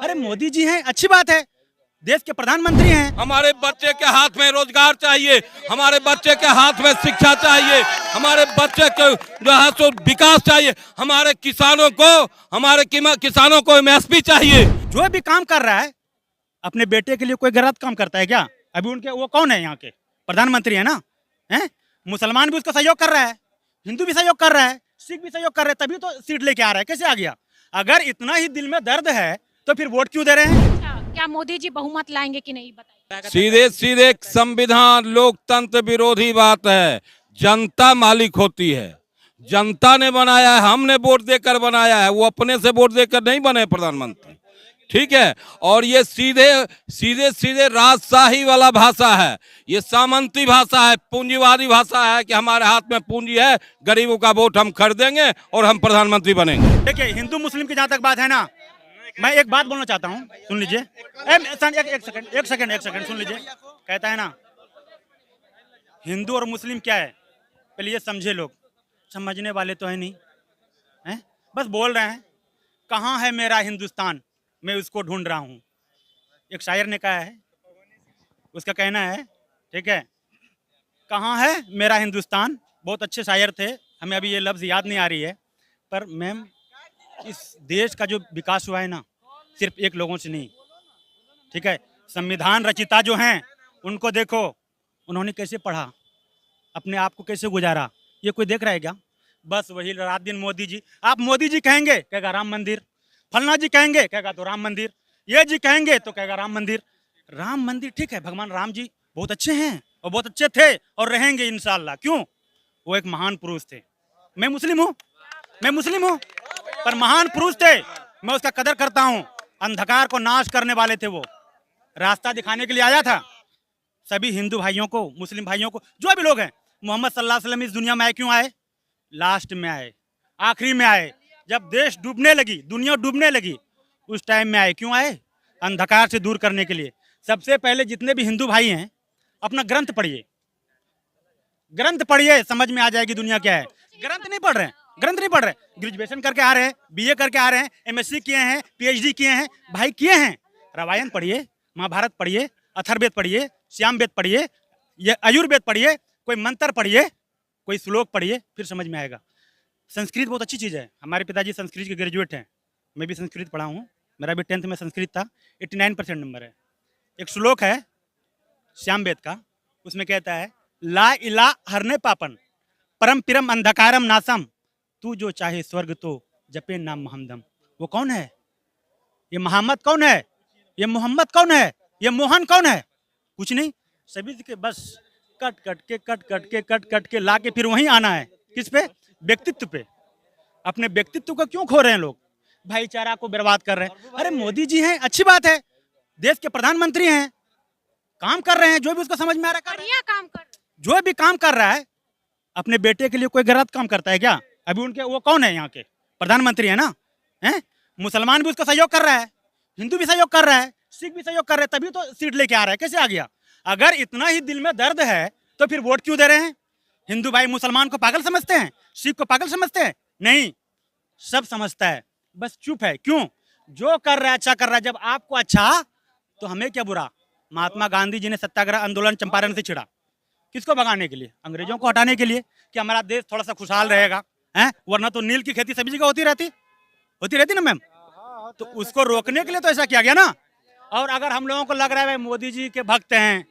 अरे मोदी जी हैं, अच्छी बात है, देश के प्रधानमंत्री हैं। हमारे बच्चे के हाथ में रोजगार चाहिए, हमारे बच्चे के हाथ में शिक्षा चाहिए, हमारे बच्चे को जो है सो विकास चाहिए, हमारे किसानों को एमएसपी चाहिए। जो भी काम कर रहा है अपने बेटे के लिए कोई गलत काम करता है क्या? अभी उनके वो कौन है यहाँ के प्रधानमंत्री है ना, हैं? मुसलमान भी उसको सहयोग कर रहा है, हिंदू भी सहयोग कर रहा है, सिख भी सहयोग कर रहे हैं, तभी तो सीट लेके आ रहा है। कैसे आ गया? अगर इतना ही दिल में दर्द है तो फिर वोट क्यों दे रहे हैं? अच्छा, क्या मोदी जी बहुमत लाएंगे कि नहीं, बताइए। सीधे सीधे संविधान लोकतंत्र विरोधी बात है। जनता मालिक होती है, जनता ने बनाया है, हमने वोट देकर बनाया है, वो अपने से वोट देकर नहीं बने प्रधानमंत्री, ठीक है। और ये सीधे सीधे राजशाही वाला भाषा है, ये सामंती भाषा है, पूंजीवादी भाषा है कि हमारे हाथ में पूंजी है, गरीबों का वोट हम खरीदेंगे और हम प्रधानमंत्री बनेंगे। देखिए, हिंदू मुस्लिम की जहाँ तक बात है ना, मैं एक बात बोलना चाहता हूँ, सुन लीजिए। एक सेकंड सुन लीजिए। कहता है ना, हिंदू और मुस्लिम क्या है, पहले ये समझे लोग, समझने वाले तो है नहीं, हैं? बस बोल रहे हैं। कहाँ है मेरा हिंदुस्तान, मैं उसको ढूंढ रहा हूँ, एक शायर ने कहा है, उसका कहना है, ठीक है। कहाँ है मेरा हिंदुस्तान, बहुत अच्छे शायर थे, हमें अभी ये लफ्ज़ याद नहीं आ रही है, पर मैम इस देश का जो विकास हुआ है ना, सिर्फ एक लोगों से नहीं, ठीक है। संविधान रचिता जो हैं उनको देखो, उन्होंने कैसे पढ़ा, अपने आप को कैसे गुजारा, ये कोई देख रहा है क्या? बस वही रात दिन मोदी जी। आप मोदी जी कहेंगे, कहेगा राम मंदिर, फलना जी कहेंगे, कहेगा तो राम मंदिर, ये जी कहेंगे तो कहेगा राम मंदिर। राम मंदिर ठीक है, भगवान राम जी बहुत अच्छे हैं और बहुत अच्छे थे और रहेंगे इंशाल्लाह। क्यों? वो एक महान पुरुष थे। मैं मुस्लिम हूँ, पर महान पुरुष थे, मैं उसका कदर करता हूँ। अंधकार को नाश करने वाले थे, वो रास्ता दिखाने के लिए आया था सभी हिंदू भाइयों को, मुस्लिम भाइयों को, जो भी लोग हैं। मोहम्मद सल्लल्लाहु अलैहि वसल्लम इस दुनिया में आए, क्यों आए? लास्ट में आए, आखिरी में आए, जब देश डूबने लगी, दुनिया डूबने लगी, उस टाइम में आए। क्यों आए? अंधकार से दूर करने के लिए। सबसे पहले जितने भी हिंदू भाई हैं, अपना ग्रंथ पढ़िए, समझ में आ जाएगी दुनिया क्या है। ग्रंथ नहीं पढ़ रहे, ग्रेजुएशन करके आ रहे हैं, बीए करके आ रहे हैं, एमएससी किए हैं, पीएचडी किए हैं, भाई किए हैं। रामायण पढ़िए, महाभारत पढ़िए, अथर्ववेद पढ़िए, श्यामवेद पढ़िए, ये आयुर्वेद पढ़िए, कोई मंत्र पढ़िए, कोई श्लोक पढ़िए, फिर समझ में आएगा। संस्कृत बहुत अच्छी चीज़ है, हमारे पिताजी संस्कृत के ग्रेजुएट हैं, मैं भी संस्कृत पढ़ा हूँ, मेरा भी 10th में संस्कृत था, 89% नंबर है। एक श्लोक है श्यामवेद का, उसमें कहता है, ला इला हरने पापन परम पिरम अंधकारम नासम, तू जो चाहे स्वर्ग तो जपे नाम महमदम। वो कौन है? ये मोहम्मद कौन है? ये मोहम्मद कौन है? ये मोहन कौन है? कुछ नहीं, सभी के बस कट के ला के फिर वहीं आना है। किस पे? व्यक्तित्व पे। अपने व्यक्तित्व को क्यों खो रहे हैं लोग? भाईचारा को बर्बाद कर रहे हैं। अरे मोदी जी हैं, अच्छी बात है, देश के प्रधानमंत्री हैं, काम कर रहे हैं, जो भी उसको समझ में आ रहा है बढ़िया काम कर, जो भी काम कर रहा है। अपने बेटे के लिए कोई गलत काम करता है क्या? अभी उनके वो कौन है यहाँ के प्रधानमंत्री है ना, हैं? मुसलमान भी उसको सहयोग कर रहा है, हिंदू भी सहयोग कर रहा है, सिख भी सहयोग कर रहे हैं, तभी तो सीट लेके आ रहा है। कैसे आ गया? अगर इतना ही दिल में दर्द है तो फिर वोट क्यों दे रहे हैं? हिंदू भाई मुसलमान को पागल समझते हैं, सिख को पागल समझते हैं? नहीं, सब समझता है, बस चुप है। क्यों? जो कर रहा है अच्छा कर रहा है। जब आपको अच्छा तो हमें क्या बुरा। महात्मा गांधी जी ने सत्याग्रह आंदोलन चंपारण से छिड़ा, किसको भगाने के लिए? अंग्रेजों को हटाने के लिए, कि हमारा देश थोड़ा सा खुशहाल रहेगा, हैं? वरना तो नील की खेती सभी जगह होती रहती ना मैम, तो उसको रोकने के लिए तो ऐसा किया गया ना। और अगर हम लोगों को लग रहा है भाई मोदी जी के भक्त हैं,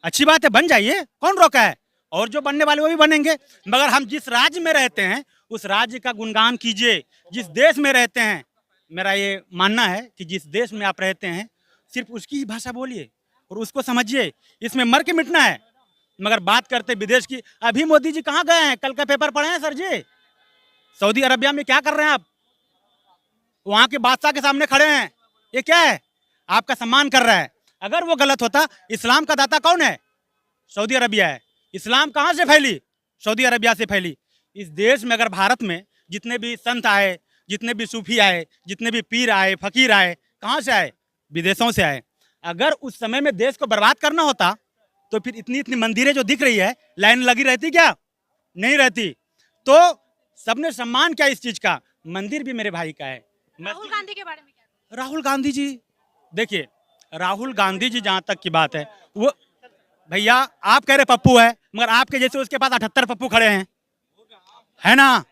अच्छी बात है, बन जाइए, कौन रोका है? और जो बनने वाले वो भी बनेंगे, मगर हम जिस राज्य में रहते हैं उस राज्य का गुणगान कीजिए। जिस देश में रहते हैं, मेरा ये मानना है कि जिस देश में आप रहते हैं सिर्फ उसकी ही भाषा बोलिए और उसको समझिए। इसमें मर के मिटना है, मगर बात करते विदेश की। अभी मोदी जी कहाँ गए हैं? कल का पेपर पढ़े हैं सर जी? सऊदी अरबिया में क्या कर रहे हैं आप? वहाँ के बादशाह के सामने खड़े हैं, ये क्या है? आपका सम्मान कर रहा है। अगर वो गलत होता, इस्लाम का दाता कौन है? सऊदी अरबिया है। इस्लाम कहाँ से फैली? सऊदी अरबिया से फैली। इस देश में अगर भारत में जितने भी संत आए, जितने भी सूफी आए, जितने भी पीर आए, फकीर आए, कहाँ से आए? विदेशों से आए। अगर उस समय में देश को बर्बाद करना होता तो फिर इतनी इतनी मंदिरें जो दिख रही है, लाइन लगी रहती क्या? नहीं रहती। तो सबने सम्मान किया इस चीज का। मंदिर भी मेरे भाई का है। राहुल गांधी के बारे में क्या? राहुल गांधी जी देखिए राहुल गांधी जी जहां तक की बात है, वो भैया आप कह रहे पप्पू है, मगर आपके जैसे उसके पास 78 पप्पू खड़े हैं, है ना।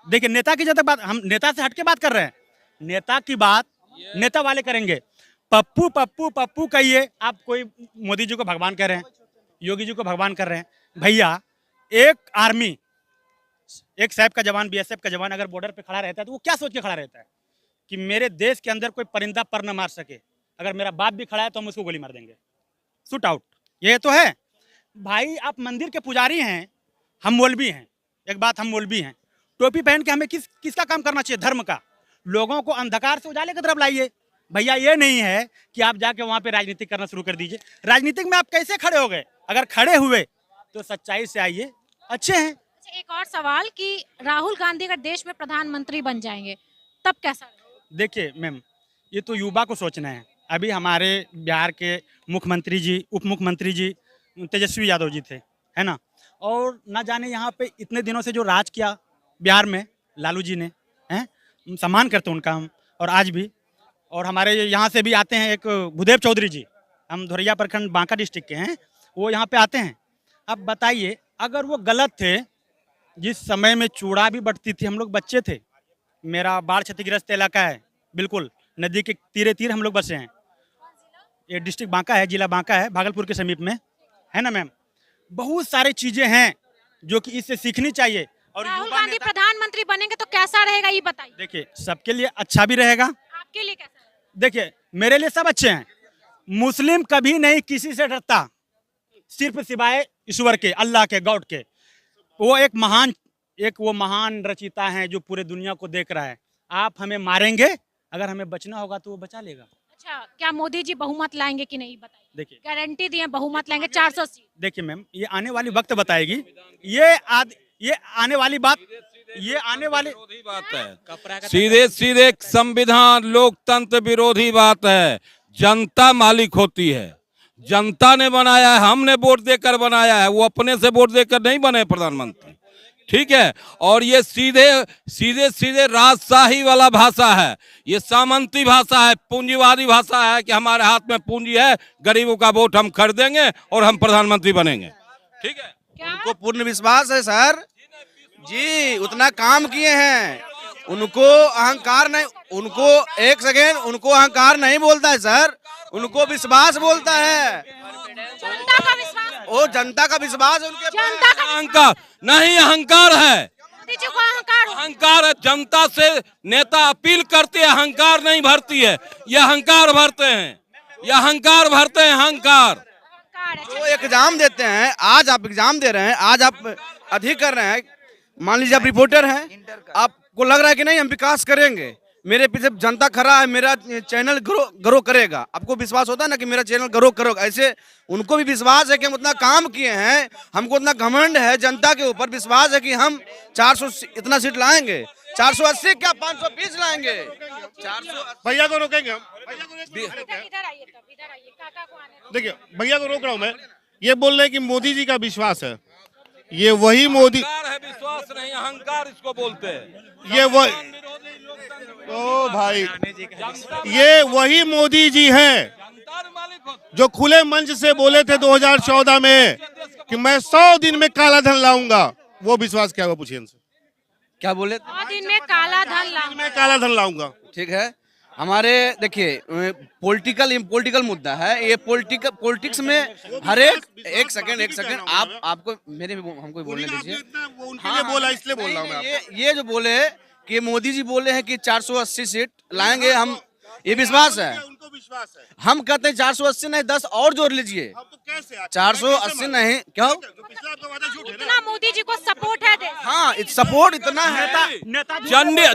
देखिए नेता की जब तक बात, हम नेता से हटके बात कर रहे हैं, नेता की बात नेता वाले करेंगे। पप्पू पप्पू पप्पू कहिए, आप कोई मोदी जी को भगवान कह रहे हैं, योगी जी को भगवान कर रहे हैं। भैया एक आर्मी, एक सैप का जवान, बीएसएफ का जवान अगर बॉर्डर पे खड़ा रहता है तो वो क्या सोच के खड़ा रहता है कि मेरे देश के अंदर कोई परिंदा पर न मार सके, अगर मेरा बाप भी खड़ा है तो हम उसको गोली मार देंगे, शूट आउट। ये तो है भाई, आप मंदिर के पुजारी हैं, हम मौलवी हैं, एक बात हम मौलवी हैं, टोपी पहन के हमें किसका काम करना चाहिए? धर्म का। लोगों को अंधकार से उजाले की तरफ लाइए भैया। ये नहीं है कि आप जाके वहां पे राजनीति करना शुरू कर दीजिए। राजनीतिक में आप कैसे खड़े हो गए? अगर खड़े हुए तो सच्चाई से आइए, अच्छे हैं। एक और सवाल कि राहुल गांधी अगर देश में प्रधानमंत्री बन जाएंगे तब कैसा रहेगा? देखिए मैम, ये तो युवा को सोचना है। अभी हमारे बिहार के मुख्यमंत्री जी, उप मुख्यमंत्री जी तेजस्वी यादव जी थे, है ना, और ना जाने यहाँ पे इतने दिनों से जो राज किया बिहार में लालू जी ने, हैं, सम्मान करते उनका हम, और आज भी। और हमारे यहाँ से भी आते हैं एक भूदेव चौधरी जी, हम धोरिया प्रखंड बांका डिस्ट्रिक्ट के हैं, वो यहाँ पे आते हैं। अब बताइए अगर वो गलत थे, जिस समय में चूड़ा भी बटती थी, हम लोग बच्चे थे, मेरा बाढ़ क्षतिग्रस्त इलाका है, बिल्कुल नदी के तीरे तीर हम लोग बसे हैं। ये डिस्ट्रिक्ट बांका है, जिला बांका है, भागलपुर के समीप में, है ना मैम। बहुत सारी चीजें हैं जो कि इससे सीखनी चाहिए। और राहुल युवा गांधी नेता- प्रधानमंत्री बनेंगे तो कैसा रहेगा ये बताइए। देखिए सबके लिए अच्छा भी रहेगा। आपके लिए कैसा रहेगा? देखिए मेरे लिए सब अच्छे हैं। मुस्लिम कभी नहीं किसी से डरता, सिर्फ सिवाय ईश्वर के, अल्लाह के, गॉड के। वो एक महान रचयिता है जो पूरे दुनिया को देख रहा है। आप हमें मारेंगे, अगर हमें बचना होगा तो वो बचा लेगा। अच्छा, क्या मोदी जी बहुमत लाएंगे कि नहीं बताइए। देखिए गारंटी दिए बहुमत लाएंगे 400 सीट। देखिए मैम, ये आने वाली वक्त बताएगी। ये आने वाली बात, ये आने वाली विरोधी बात है, सीधे सीधे संविधान लोकतंत्र विरोधी बात है। जनता मालिक होती है, जनता ने बनाया है, हमने वोट देकर बनाया है, वो अपने से वोट देकर नहीं बने प्रधानमंत्री, ठीक है। और ये सीधे राजशाही वाला भाषा है, ये सामंती भाषा है, पूंजीवादी भाषा है कि हमारे हाथ में पूंजी है, गरीबों का वोट हम खरीदेंगे और हम प्रधानमंत्री बनेंगे, ठीक है। क्या उनको पूर्ण विश्वास है सर जी, उतना काम किए हैं, उनको अहंकार नहीं, उनको एक सेकेंड, उनको अहंकार नहीं बोलता है सर, उनको विश्वास बोलता है। जनता का विश्वास, वो जनता का विश्वास है उनके जनता का अहंकार नहीं, अहंकार है, मोदी जी को अहंकार हो। अहंकार है। जनता से नेता अपील करते हैं, अहंकार नहीं भरती है, ये अहंकार भरते हैं, ये अहंकार भरते हैं, अहंकार। अहंकार है। जो एग्जाम देते हैं, आज आप एग्जाम दे रहे हैं, आज आप अधिक कर रहे हैं, मान लीजिए आप रिपोर्टर हैं, आपको लग रहा है कि नहीं हम विकास करेंगे, मेरे पीछे जनता खड़ा है, मेरा चैनल ग्रो करेगा, आपको विश्वास होता है ना कि मेरा चैनल ग्रो करेगा। ऐसे उनको भी विश्वास है कि हम उतना काम किए हैं, हमको उतना घमंड है, जनता के ऊपर विश्वास है कि हम 400 इतना सीट लाएंगे, 480 क्या 520 लाएंगे, 400। भैया को रोकेंगे हम, इधर आइए, तब इधर आइए, काका को आने दो। देखिए भैया को रोक रहा हूँ मैं। ये बोल रहे हैं कि मोदी जी का विश्वास है, ये वही मोदी, अहंकार है, विश्वास नहीं, अहंकार इसको बोलते हैं। ये वही, ओ भाई, ये वही मोदी जी हैं जनता ने मालिक होती जो खुले मंच से बोले थे 2014 में कि मैं 100 दिन में काला धन लाऊंगा। वो विश्वास क्या हुआ, पूछिए इनसे। क्या बोले? 100 दिन में काला धन लाऊंगा। मैं काला धन लाऊंगा। ठीक है, हमारे देखिए पॉलिटिकल मुद्दा है ये, पॉलिटिक्स में हर एक सेकंड आपको हमको बोलने दीजिए। वो उनके लिए बोला, इसलिए बोल रहा हूँ मैं आपको। ये जो बोले कि मोदी जी बोले हैं कि 480 सीट लाएंगे हम, ये विश्वास है, उनको विश्वास है। हम कहते हैं 480 नहीं 10 और जोड़ लीजिए, अब तो कैसे 480 नहीं क्यों? जो पिछला आपका वादा झूठ है ना। इतना मोदी जी को सपोर्ट है देश। हाँ, सपोर्ट इतना है।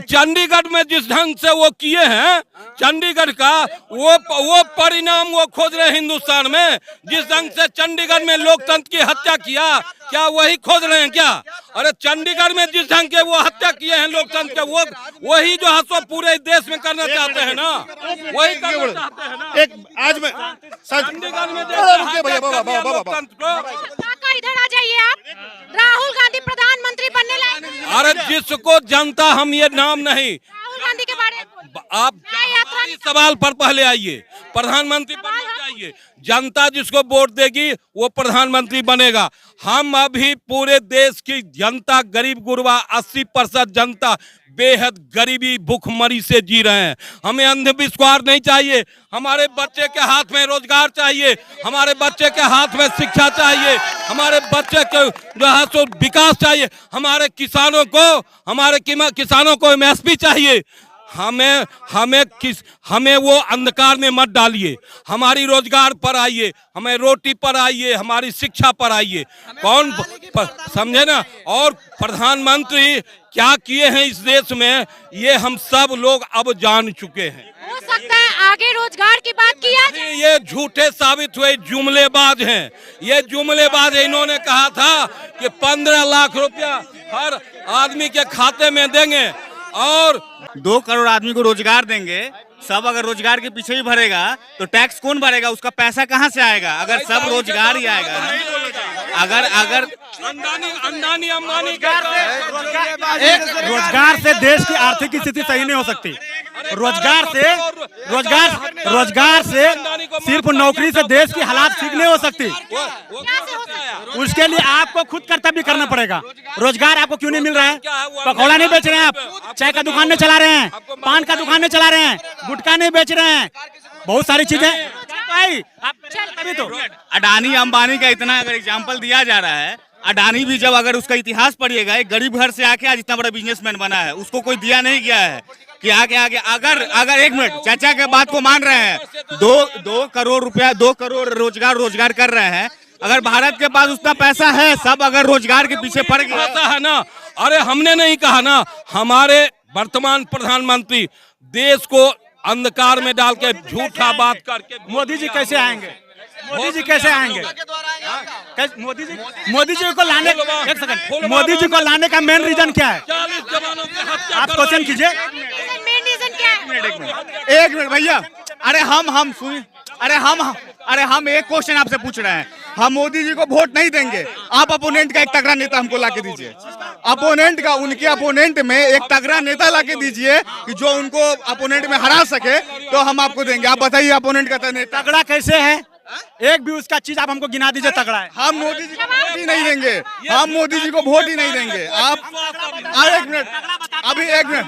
चंडीगढ़ में जिस ढंग से वो किए हैं, चंडीगढ़ का वो परिणाम वो खोज रहे हैं हिंदुस्तान में। जिस ढंग से चंडीगढ़ में लोकतंत्र की हत्या किया, क्या वही खोज रहे हैं क्या? अरे चंडीगढ़ में जिस ढंग के वो हत्या किए हैं लोकतंत्र के, वो वही जो है सो पूरे देश में करना चाहते हैं ना, वही करना चाहते हैं ना। एक आज मैं चंडीगढ़ में लोकतंत्र को, काका इधर आ जाइए आप। राहुल गांधी प्रधानमंत्री बनने लायक हैं? अरे जिसको जनता, हम ये नाम नहीं, राहुल गांधी के बारे में आप हमारी सवाल पर पहले आइए, प्रधानमंत्री बनना चाहिए। जनता जिसको वोट देगी वो प्रधानमंत्री बनेगा। हम अभी पूरे देश की जनता, गरीब गुरबा 80% जनता बेहद गरीबी भूखमरी से जी रहे हैं। हमें अंधविश्वास नहीं चाहिए, हमारे बच्चे के हाथ में रोजगार चाहिए, हमारे बच्चे के हाथ में शिक्षा चाहिए, हमारे बच्चे के जो है सो विकास चाहिए, हमारे किसानों को MSP चाहिए। हमें वो अंधकार में मत डालिए, हमारी रोजगार पर आइए, हमें रोटी पर आइए, हमारी शिक्षा पर आइए। समझे ना? और प्रधानमंत्री क्या किए हैं इस देश में, ये हम सब लोग अब जान चुके हैं। हो सकता है आगे रोजगार की बात किया जाए। ये झूठे साबित हुए, जुमलेबाज हैं, ये जुमलेबाज है। इन्होंने कहा था कि 15 लाख रुपया हर आदमी के खाते में देंगे और 2 करोड़ आदमी को रोजगार देंगे। सब अगर रोजगार के पीछे ही भरेगा तो टैक्स कौन भरेगा? उसका पैसा कहाँ से आएगा? अगर सब रोजगार ही आएगा, अगर अंबानी रोजगार से देश की आर्थिक स्थिति सही नहीं हो सकती। रोजगार से सिर्फ नौकरी से देश की हालात ठीक नहीं हो सकती। उसके लिए आपको खुद कर्तव्य करना पड़ेगा। रोजगार आपको क्यों नहीं मिल रहा है? पकौड़ा नहीं बेच रहे हैं आप, चाय का दुकान नहीं चला रहे हैं, पान का दुकान नहीं चला रहे हैं, गुटखा नहीं बेच रहे हैं, बहुत सारी चीजें भाई आप तभी तो। अडानी अंबानी का इतना अगर एग्जाम्पल दिया जा रहा है, अडानी भी जब अगर उसका इतिहास पढ़िएगा, एक गरीब घर से आके आज इतना बड़ा बिजनेसमैन बना है, उसको कोई दिया नहीं गया है कि आगे अगर 1 मिनट चाचा के बात को मान रहे हैं, 2 करोड़ रुपया, 2 करोड़ रोजगार कर रहे हैं। अगर भारत के पास उतना पैसा है, सब अगर रोजगार के पीछे पड़ गया है ना। अरे हमने नहीं कहा ना, हमारे वर्तमान प्रधानमंत्री देश को अंधकार में डाल के झूठा बात करके मोदी जी कैसे आएंगे? मोदी जी कैसे आएंगे? मोदी जी को लाने, एक सेकंड, मोदी जी को लाने का मेन रीजन क्या है? 40 जवानों की हत्या आप क्वेश्चन कीजिए। मेन रीजन क्या है? एक मिनट भैया, हम सुनिए। अरे हम एक क्वेश्चन आपसे पूछ रहे हैं। हम मोदी जी को वोट नहीं देंगे, आप अपोनेंट का एक तगड़ा नेता हमको लाके दीजिए। उनके अपोनेंट में एक तगड़ा नेता लाके दीजिए कि जो उनको अपोनेंट में हरा सके, तो हम आपको देंगे। आप बताइए अपोनेंट का नेता तगड़ा कैसे है? एक भी उसका चीज आप हमको गिना दीजिए तगड़ा है। हम मोदी जी को वोट ही नहीं देंगे, हम मोदी जी को वोट ही नहीं देंगे। आप एक मिनट, अभी 1 मिनट,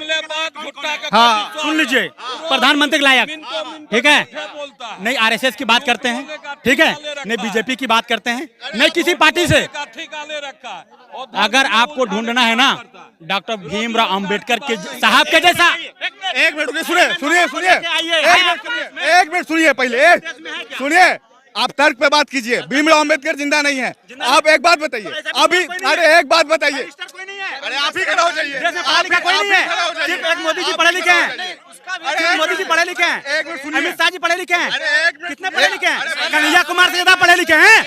हाँ सुन लीजिए, प्रधानमंत्री के लायक, ठीक है? नहीं RSS की बात करते हैं, ठीक है? नहीं BJP की बात करते हैं, नहीं किसी पार्टी से। अगर आपको ढूंढना है ना डॉक्टर भीमराव अंबेडकर के साहब के जैसा। 1 मिनट सुनिए, एक मिनट सुनिए, पहले सुनिए। आप तर्क पे बात कीजिए। भीमराव अंबेडकर जिंदा नहीं है। आप एक बात बताइए अभी, अरे एक बात बताइए, अरे आप ही खड़ा हो जाइए। कोई नहीं है, सिर्फ एक मोदी जी पढ़े लिखे हैं, मोदी जी पढ़े लिखे हैं, अमित शाह जी पढ़े लिखे हैं। कितने पढ़े लिखे हैं? कन्हैया कुमार से ज्यादा पढ़े लिखे हैं,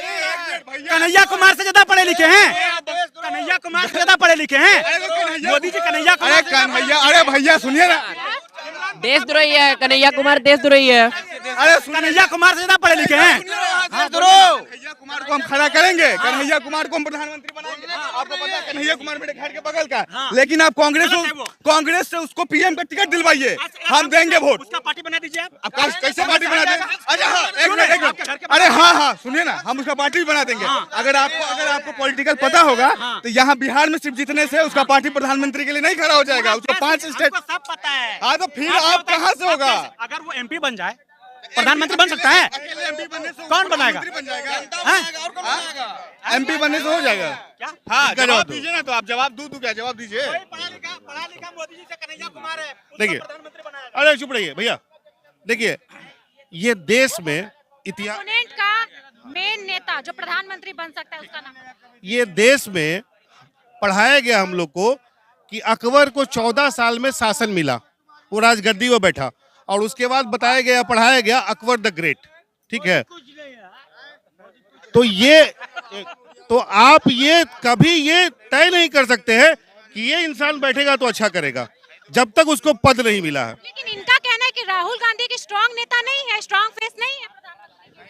कन्हैया कुमार से ज्यादा पढ़े लिखे हैं, कन्हैया कुमार से ज्यादा पढ़े लिखे हैं मोदी जी। कन्हैया कुमार, अरे भैया सुनिए ना, देशद्रोही है कन्हैया कुमार, देशद्रोही है। अरे कन्हैया कुमार से ज्यादा पढ़े लिखे हैं। कन्हैया कुमार को हम खड़ा करेंगे, कन्हैया कुमार को हम प्रधानमंत्री बनाएंगे। आपको पता है कन्हैया कुमार मेरे घर के बगल का, लेकिन आप कांग्रेस से उसको PM का टिकट दिलवाइए, हम देंगे वोट। उसका पार्टी बना दीजिए आप। कैसे पार्टी बना देंगे? अच्छा हाँ, एक मिनट, अरे हाँ सुनिए ना, हम उसका पार्टी भी बना देंगे। अगर आपको पॉलिटिकल पता होगा तो यहाँ बिहार में सिर्फ जीतने से उसका पार्टी प्रधानमंत्री के लिए नहीं खड़ा हो जाएगा। उसको 5 स्टेट सब पता है। हाँ, तो फिर आप कहाँ से होगा? अगर वो MP बन जाए, प्रधानमंत्री बन सकता है? कौन बनाएगा? MP बनने से हो जाएगा क्या? हाँ, जवाब दीजिए ना। तो आप जवाब दूं क्या? जवाब दीजिए। पढ़ा लिखा मोदी जी से कन्हैया कुमार है, देखिए, प्रधानमंत्री बनाएगा। अरे चुप रहिए भैया। देखिए, ये देश में इतिहास, ओपोनेंट का मेन नेता जो प्रधानमंत्री बन सकता है उसका नाम है? ये देश में पढ़ाया गया हम लोग को कि अकबर को 14 साल में शासन मिला, वो राजगद्दी पर बैठा, और उसके बाद बताया गया, पढ़ाया गया अकबर द ग्रेट, ठीक है? तो आप ये कभी ये तय नहीं कर सकते हैं कि ये इंसान बैठेगा तो अच्छा करेगा, जब तक उसको पद नहीं मिला है। लेकिन इनका कहना है कि राहुल गांधी की स्ट्रांग नेता नहीं है, स्ट्रांग फेस नहीं है।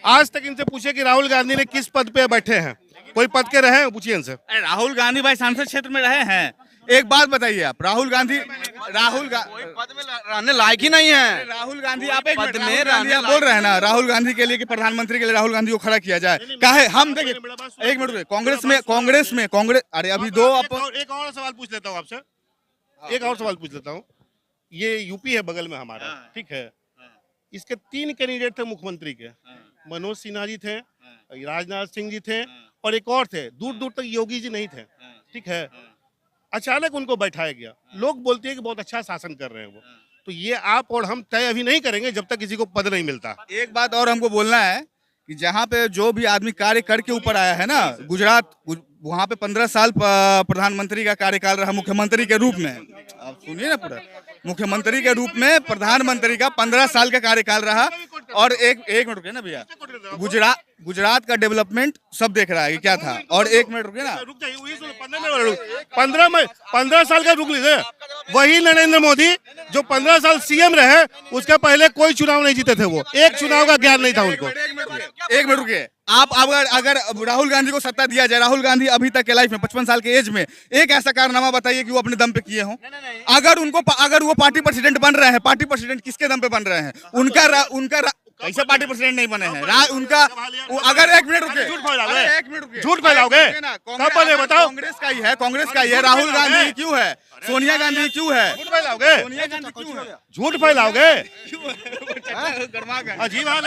आज तक इनसे पूछे कि राहुल गांधी ने किस पद पे बैठे हैं, कोई पद के रहे हैं? पूछिए इनसे। अरे राहुल गांधी भाई सांसद क्षेत्र में रहे हैं, एक बात बताइए आप, राहुल गांधी पद में रहने लायक ही नहीं है। राहुल गांधी आप एक पद मिनट, में राहुल गांधी आप रहने बोल रहे हैं ना राहुल गांधी के लिए कि प्रधानमंत्री के लिए राहुल गांधी को खड़ा किया जाए, काहे हम देखिए एक मिनट रुकिए, कांग्रेस अरे अभी दो एक और सवाल पूछ लेता हूँ आपसे, एक और सवाल पूछ लेता हूँ। ये यूपी है बगल में हमारा, ठीक है, इसके 3 कैंडिडेट थे मुख्यमंत्री के, मनोज सिन्हा जी थे, राजनाथ सिंह जी थे और एक और थे, दूर दूर तक योगी जी नहीं थे, ठीक है। अचानक उनको बैठाया गया, लोग बोलते हैं कि बहुत अच्छा शासन कर रहे हैं वो, तो ये आप और हम तय अभी नहीं करेंगे जब तक किसी को पद नहीं मिलता। एक बात और हमको बोलना है कि जहाँ पे जो भी आदमी कार्य करके ऊपर आया है ना, गुजरात वहाँ पे 15 साल प्रधानमंत्री का कार्यकाल रहा मुख्यमंत्री के रूप में, आप सुनिए ना पूरा, मुख्यमंत्री के रूप में प्रधानमंत्री का 15 साल का कार्यकाल रहा। और एक मिनट रुकिए ना भैया, गुजरात का डेवलपमेंट सब देख रहा है कि क्या था। और एक मिनट रुकिए ना, 15 साल का रुक लीजिए। वही नरेंद्र मोदी जो 15 साल सीएम रहे, उसके पहले कोई चुनाव नहीं जीते थे, वो एक चुनाव का ज्ञान नहीं था उनको। एक मिनट रुकिए, आप अगर राहुल गांधी को सत्ता दिया जाए, राहुल गांधी अभी तक के लाइफ में 55 साल के एज में एक ऐसा कारनामा बताइए कि वो अपने दम पे किए हों। अगर वो पार्टी प्रेसिडेंट बन रहे हैं, पार्टी प्रेसिडेंट किसके दम पे बन रहे हैं? उनका कैसे पार्टी प्रेसिडेंट नहीं बने हैं? उनका अगर एक मिनट रुके, झूठ फैलाओगे कब बने बताओ? कांग्रेस का ही है। राहुल गांधी क्यों है? सोनिया गांधी क्यों है? झूठ फैलाओगे, सोनिया गांधी क्यों है? झूठ फैलाओगे, गरमा गए। अजीब हाल है।